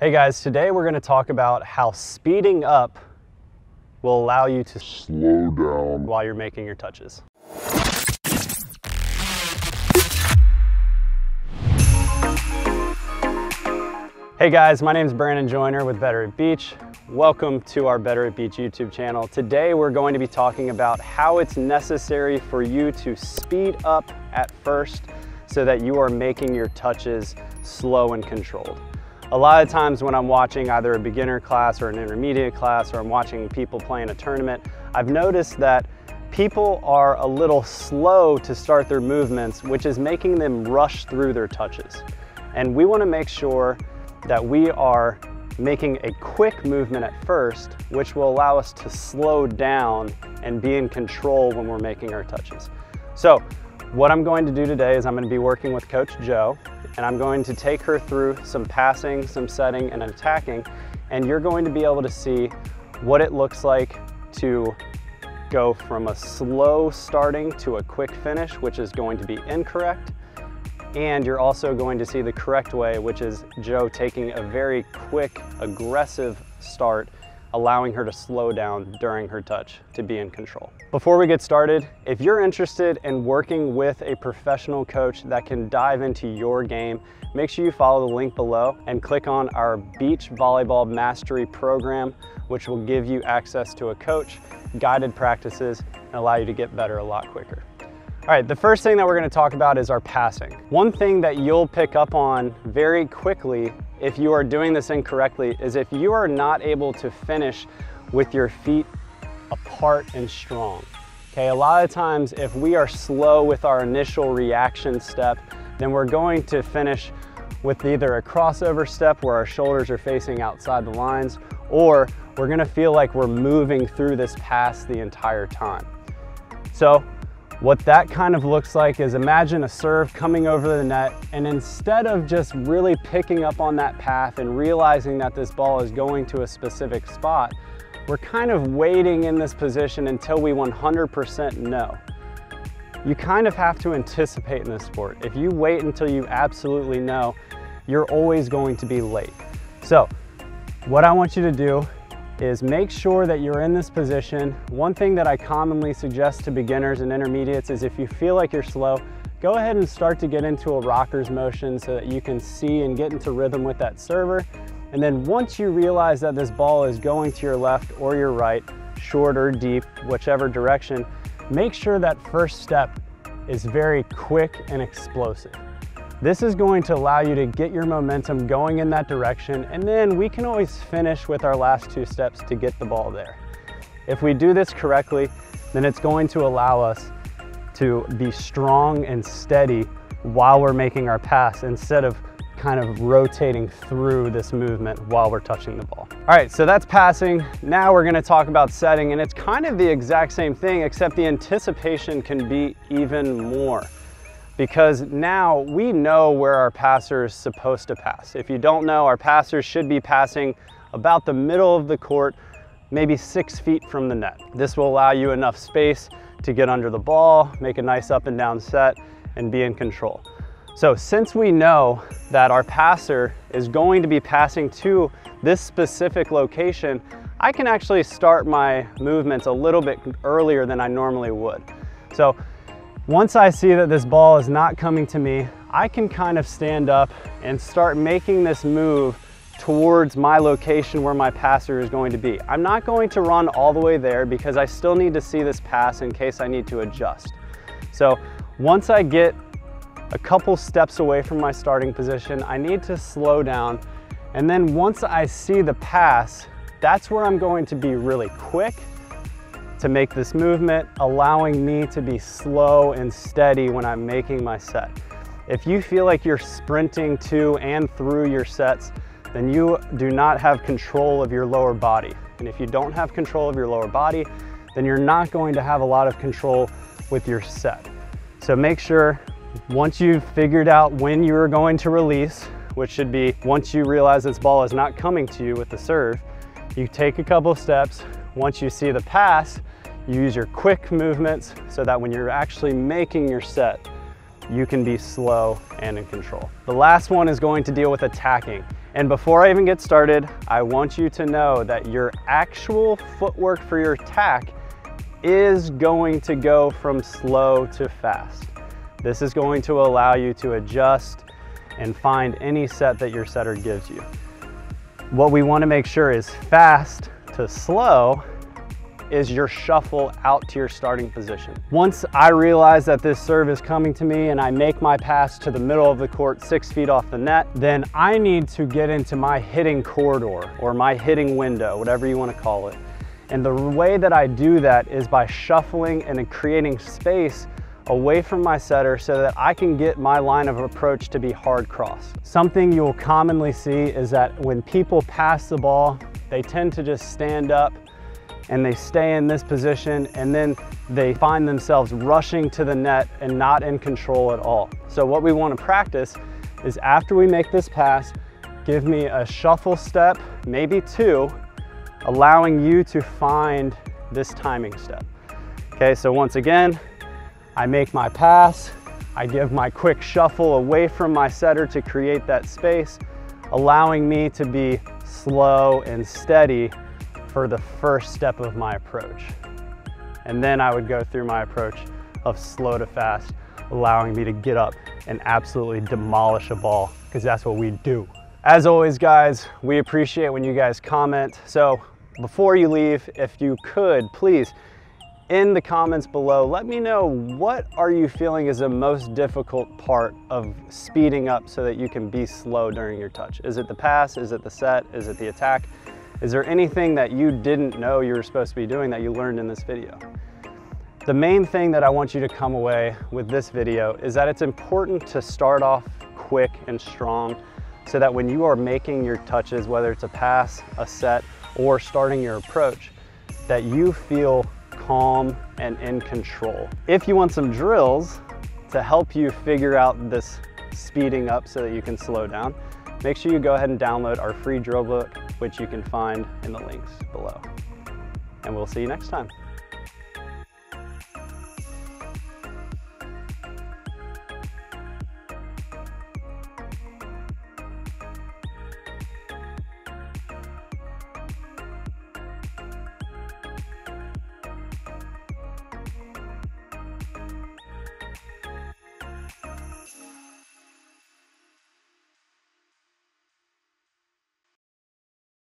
Hey guys, today we're going to talk about how speeding up will allow you to slow down while you're making your touches. Hey guys, my name is Brandon Joyner with Better at Beach. Welcome to our Better at Beach YouTube channel. Today we're going to be talking about how it's necessary for you to speed up at first so that you are making your touches slow and controlled. A lot of times when I'm watching either a beginner class or an intermediate class, or I'm watching people playing a tournament, I've noticed that people are a little slow to start their movements, which is making them rush through their touches. And we want to make sure that we are making a quick movement at first, which will allow us to slow down and be in control when we're making our touches. So what I'm going to do today is I'm going to be working with Coach Joe, and I'm going to take her through some passing, some setting, and attacking, and you're going to be able to see what it looks like to go from a slow starting to a quick finish, which is going to be incorrect, and you're also going to see the correct way, which is Joe taking a very quick, aggressive start, allowing her to slow down during her touch to be in control. Before we get started, if you're interested in working with a professional coach that can dive into your game, make sure you follow the link below and click on our Beach Volleyball Mastery Program, which will give you access to a coach, guided practices, and allow you to get better a lot quicker. All right, the first thing that we're going to talk about is our passing. One thing that you'll pick up on very quickly if you are doing this incorrectly is if you are not able to finish with your feet apart and strong. Okay, a lot of times if we are slow with our initial reaction step, then we're going to finish with either a crossover step where our shoulders are facing outside the lines, or we're going to feel like we're moving through this pass the entire time. So what that kind of looks like is, imagine a serve coming over the net, and instead of just really picking up on that path and realizing that this ball is going to a specific spot, we're kind of waiting in this position until we 100% know. You kind of have to anticipate in this sport. If you wait until you absolutely know, you're always going to be late. So what I want you to do is make sure that you're in this position. One thing that I commonly suggest to beginners and intermediates is if you feel like you're slow, go ahead and start to get into a rocker's motion so that you can see and get into rhythm with that server. And then once you realize that this ball is going to your left or your right, short or deep, whichever direction, make sure that first step is very quick and explosive. This is going to allow you to get your momentum going in that direction, and then we can always finish with our last two steps to get the ball there. If we do this correctly, then it's going to allow us to be strong and steady while we're making our pass, instead of kind of rotating through this movement while we're touching the ball. All right, so that's passing. Now we're gonna talk about setting, and it's kind of the exact same thing, except the anticipation can be even more, because now we know where our passer is supposed to pass. If you don't know, our passers should be passing about the middle of the court, maybe 6 feet from the net. This will allow you enough space to get under the ball, make a nice up and down set, and be in control. So since we know that our passer is going to be passing to this specific location, I can actually start my movements a little bit earlier than I normally would. So once I see that this ball is not coming to me, I can kind of stand up and start making this move towards my location where my passer is going to be. I'm not going to run all the way there because I still need to see this pass in case I need to adjust. So once I get a couple steps away from my starting position, I need to slow down. And then once I see the pass, that's where I'm going to be really quick to make this movement, allowing me to be slow and steady when I'm making my set. If you feel like you're sprinting to and through your sets, then you do not have control of your lower body. And if you don't have control of your lower body, then you're not going to have a lot of control with your set. So make sure, once you've figured out when you're going to release, which should be once you realize this ball is not coming to you with the serve, you take a couple steps. Once you see the pass, you use your quick movements so that when you're actually making your set, you can be slow and in control. The last one is going to deal with attacking. And before I even get started, I want you to know that your actual footwork for your attack is going to go from slow to fast. This is going to allow you to adjust and find any set that your setter gives you. What we want to make sure is fast to slow is your shuffle out to your starting position. Once I realize that this serve is coming to me and I make my pass to the middle of the court 6 feet off the net, then I need to get into my hitting corridor or my hitting window, whatever you want to call it. And the way that I do that is by shuffling and creating space away from my setter so that I can get my line of approach to be hard cross. Something you'll commonly see is that when people pass the ball, they tend to just stand up and they stay in this position, and then they find themselves rushing to the net and not in control at all. So what we want to practice is after we make this pass, give me a shuffle step, maybe 2, allowing you to find this timing step. Okay, so once again, I make my pass, I give my quick shuffle away from my setter to create that space, allowing me to be slow and steady for the first step of my approach. And then I would go through my approach of slow to fast, allowing me to get up and absolutely demolish a ball, because that's what we do. As always, guys, we appreciate when you guys comment. So before you leave, if you could, please, in the comments below, let me know what are you feeling is the most difficult part of speeding up so that you can be slow during your touch. Is it the pass? Is it the set? Is it the attack? Is there anything that you didn't know you were supposed to be doing that you learned in this video? The main thing that I want you to come away with this video is that it's important to start off quick and strong so that when you are making your touches, whether it's a pass, a set, or starting your approach, that you feel calm and in control. If you want some drills to help you figure out this speeding up so that you can slow down, make sure you go ahead and download our free drill book, which you can find in the links below. And we'll see you next time.